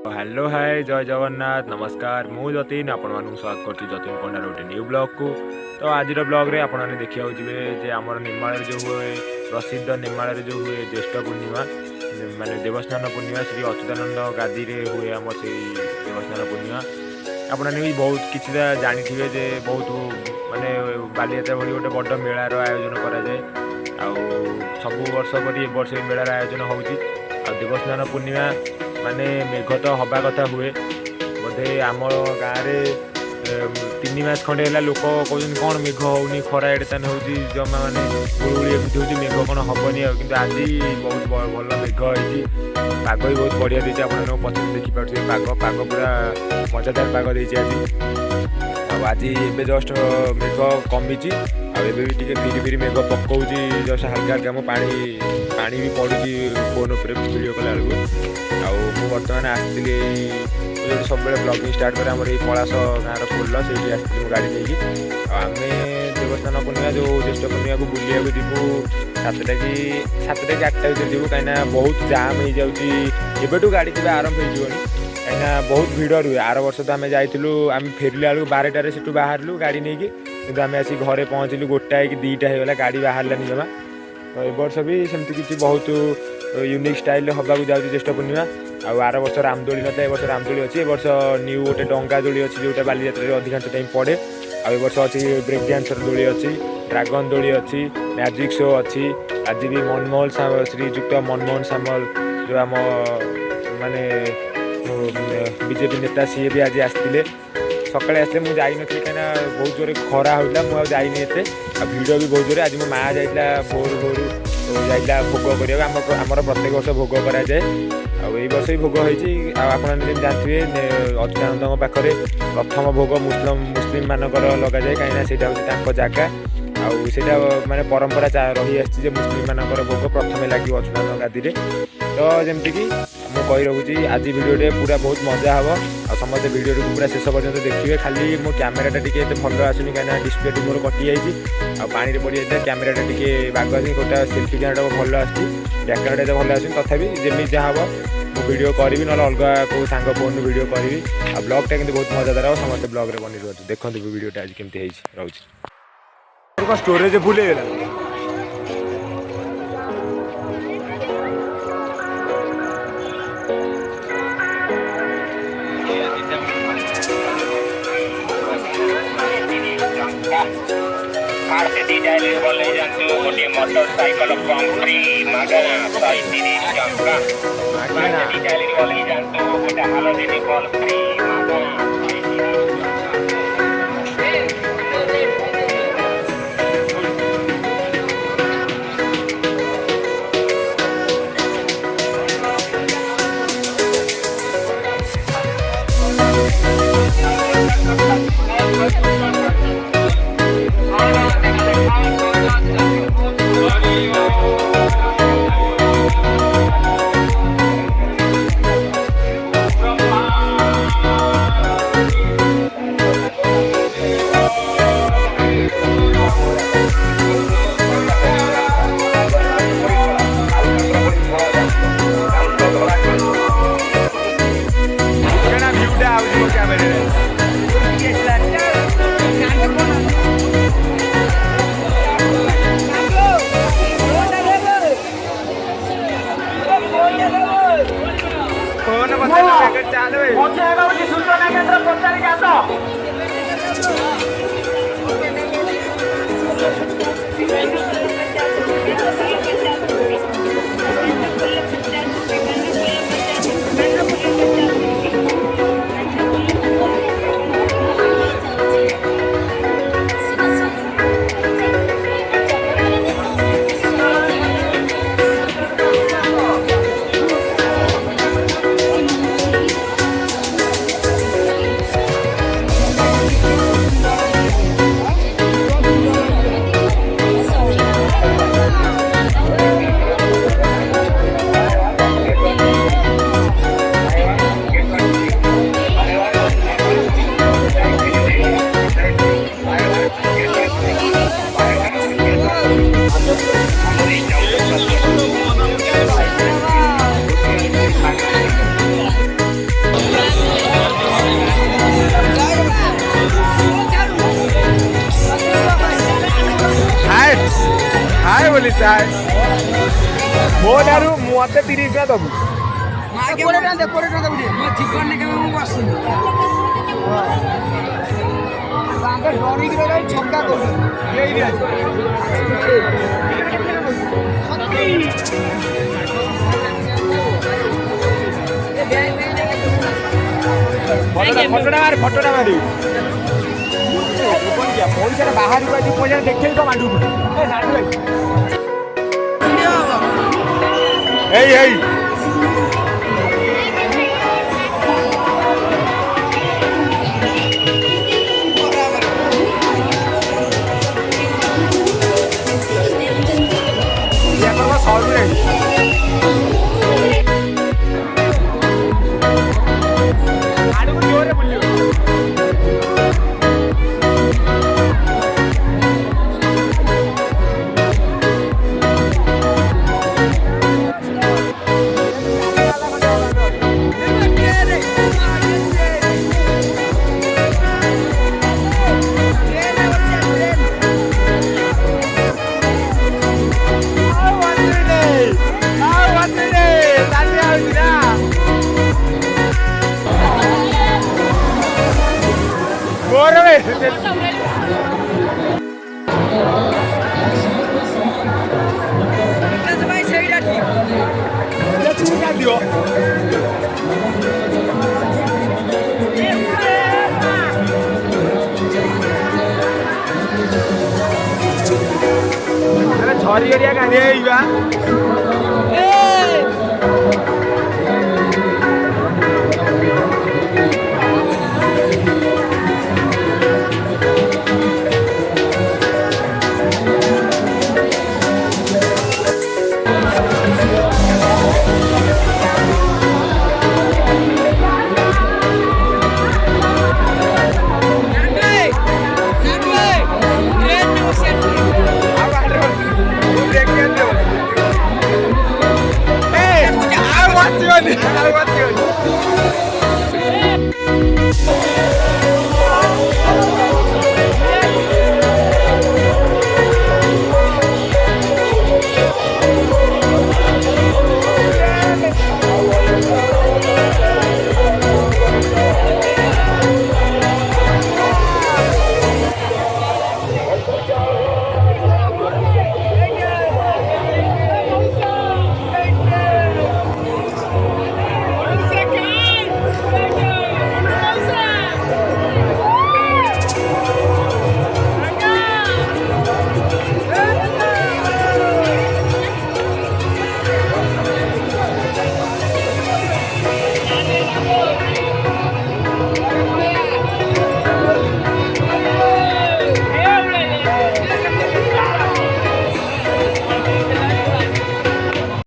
Hello hi जय जगन्नाथ नमस्कार मु जतीन आपण मानक स्वागत करती जतीन पंडार गोटे न्यू ब्लॉग को। तो आज ब्लॉग रे आपण मैंने देखा जी आमर निर्माल जो हुए प्रसिद्ध निर्माल जो हुए ज्येष्ठ पूर्णिमा माने देवस्नान पूर्णिमा श्री अच्युतानंद गादी रे हुए आम से देवस्नान पूर्णिमा आपने भी बहुत किसी जानी जे बहुत माने बालीयात्रा भली गोटे बड़ मेलार आयोजन कराए सब वर्ष पर वर्ष मेलार आयोजन होउची देवस्नान पूर्णिमा माने मेघ तो हवा कथा हुए बोधे आम गाँव में 3 मास खंडे है लोक कहते कौन मेघ होनी खरा एडे तान हो जमा मैंने गुड़गुड़ी एमती हो मेघ कौन हेनी आज बहुत भल मेघ होती पाग भी बहुत बढ़िया देती आप पचर देखिपे पाग पाग पूरा मजादार पाग देती आज एवं जस्ट मेघ कमी भी फिरी फिरी मेघ पकाऊँ जस्ट हल्का हल्का मो पानी भी पड़ुची फोन पर वीडियो कला बेलू बर्तमान आसती जो सब ब्लॉगिंग स्टार्ट करें आम पलाश गाँव पोल से आसती गाड़ी नहीं आम देवस्नान पूर्णिमा जो ज्येष्ठ पूर्णिमा को बुलिया जीवु 7टा कि 8टा भर जीवु कहीं बहुत जाम हो जाऊँ गाड़ी जी आरंभ हो कहीं बहुत भिड़ रुए आर वर्ष तो आम जाइलु आम फेरला बेलू 12टार से बाहर गाड़ी नहीं कि आम आसी घरे पहुँचलु 1टा कि 2टा होगा गाड़ी बाहरलानी जमा तो ए वर्ष भी सेमती किसी बहुत यूनिक स्टाइल हवा जाऊँगी ज्येष्ठ पूर्णिमा आर वर्ष रामदोली ना ए वर्ष रामदोली अच्छी ए वर्ष न्यू गोटे डंगा दोली अच्छी जोटा बालीजात्रा अधिकांश टाइम पड़े आ वर्ष अच्छी ब्रेक डांसर दोली अच्छी ड्रागन दोली अच्छी मैजिक शो अच्छी आज भी मनमोहन श्रीजुक्त मनमोहन सामल जो आम माने बीजेपी नेता सी भी आज आसते सकाଳେ आसते मुझे जाइनी कहीं बहुत जोर खरा होता मुझे जाइनी एत भिड़ भी बहुत जोर आज मो माँ जाइला भोर भोर जाइला भोग करा आमर प्रत्येक वर्ष भोग कराए आई वर्ष भी भोग होती आपने जानते अच्युतानंद पाखे प्रथम भोग मुस्लिम मानकर लग जाए कहीं हूँ जगह आईटा माने परंपरा रही आसी मुस्लिम मानकर भोग प्रथम लगे अच्युतानंद गादी तो जमीक मुझे रखुची आज भिडियोटे पूरा बहुत मजा हे आ समस्त भिडियो पूरा शेष पर्यटन देखिए खाली मो कैमेराटा टी भल आसुनी कहीं डिस्प्ले मोर कटि जाइए आ पानी पड़ जाता कैमेराटा टी बाग आस गोटे सेल्फी कैमेरा भल आसती बैकग्राउंड भल आस तथापि जमी जहाँ हम मु वीडियो करी ना अलग को सांग फोन वीडियो करी आ ब्लॉगटा कि बहुत मजादार हो समस्त ब्लॉग बनी रुहतु देखते वीडियोटा आज केमती रोचे स्टोरेज भूल मोटरसाइकिल कम फ्री मागना 130 टंका गोटे हलदी बल फ्री मागना सूचना केन्द्र पचारिक हाय बोली साय मो दारू मते 30 टका दबु फटोटा मारी पैसा बाहर को पैसा देखे तो मांडू छरी गरिया गांधी आइबा I want you.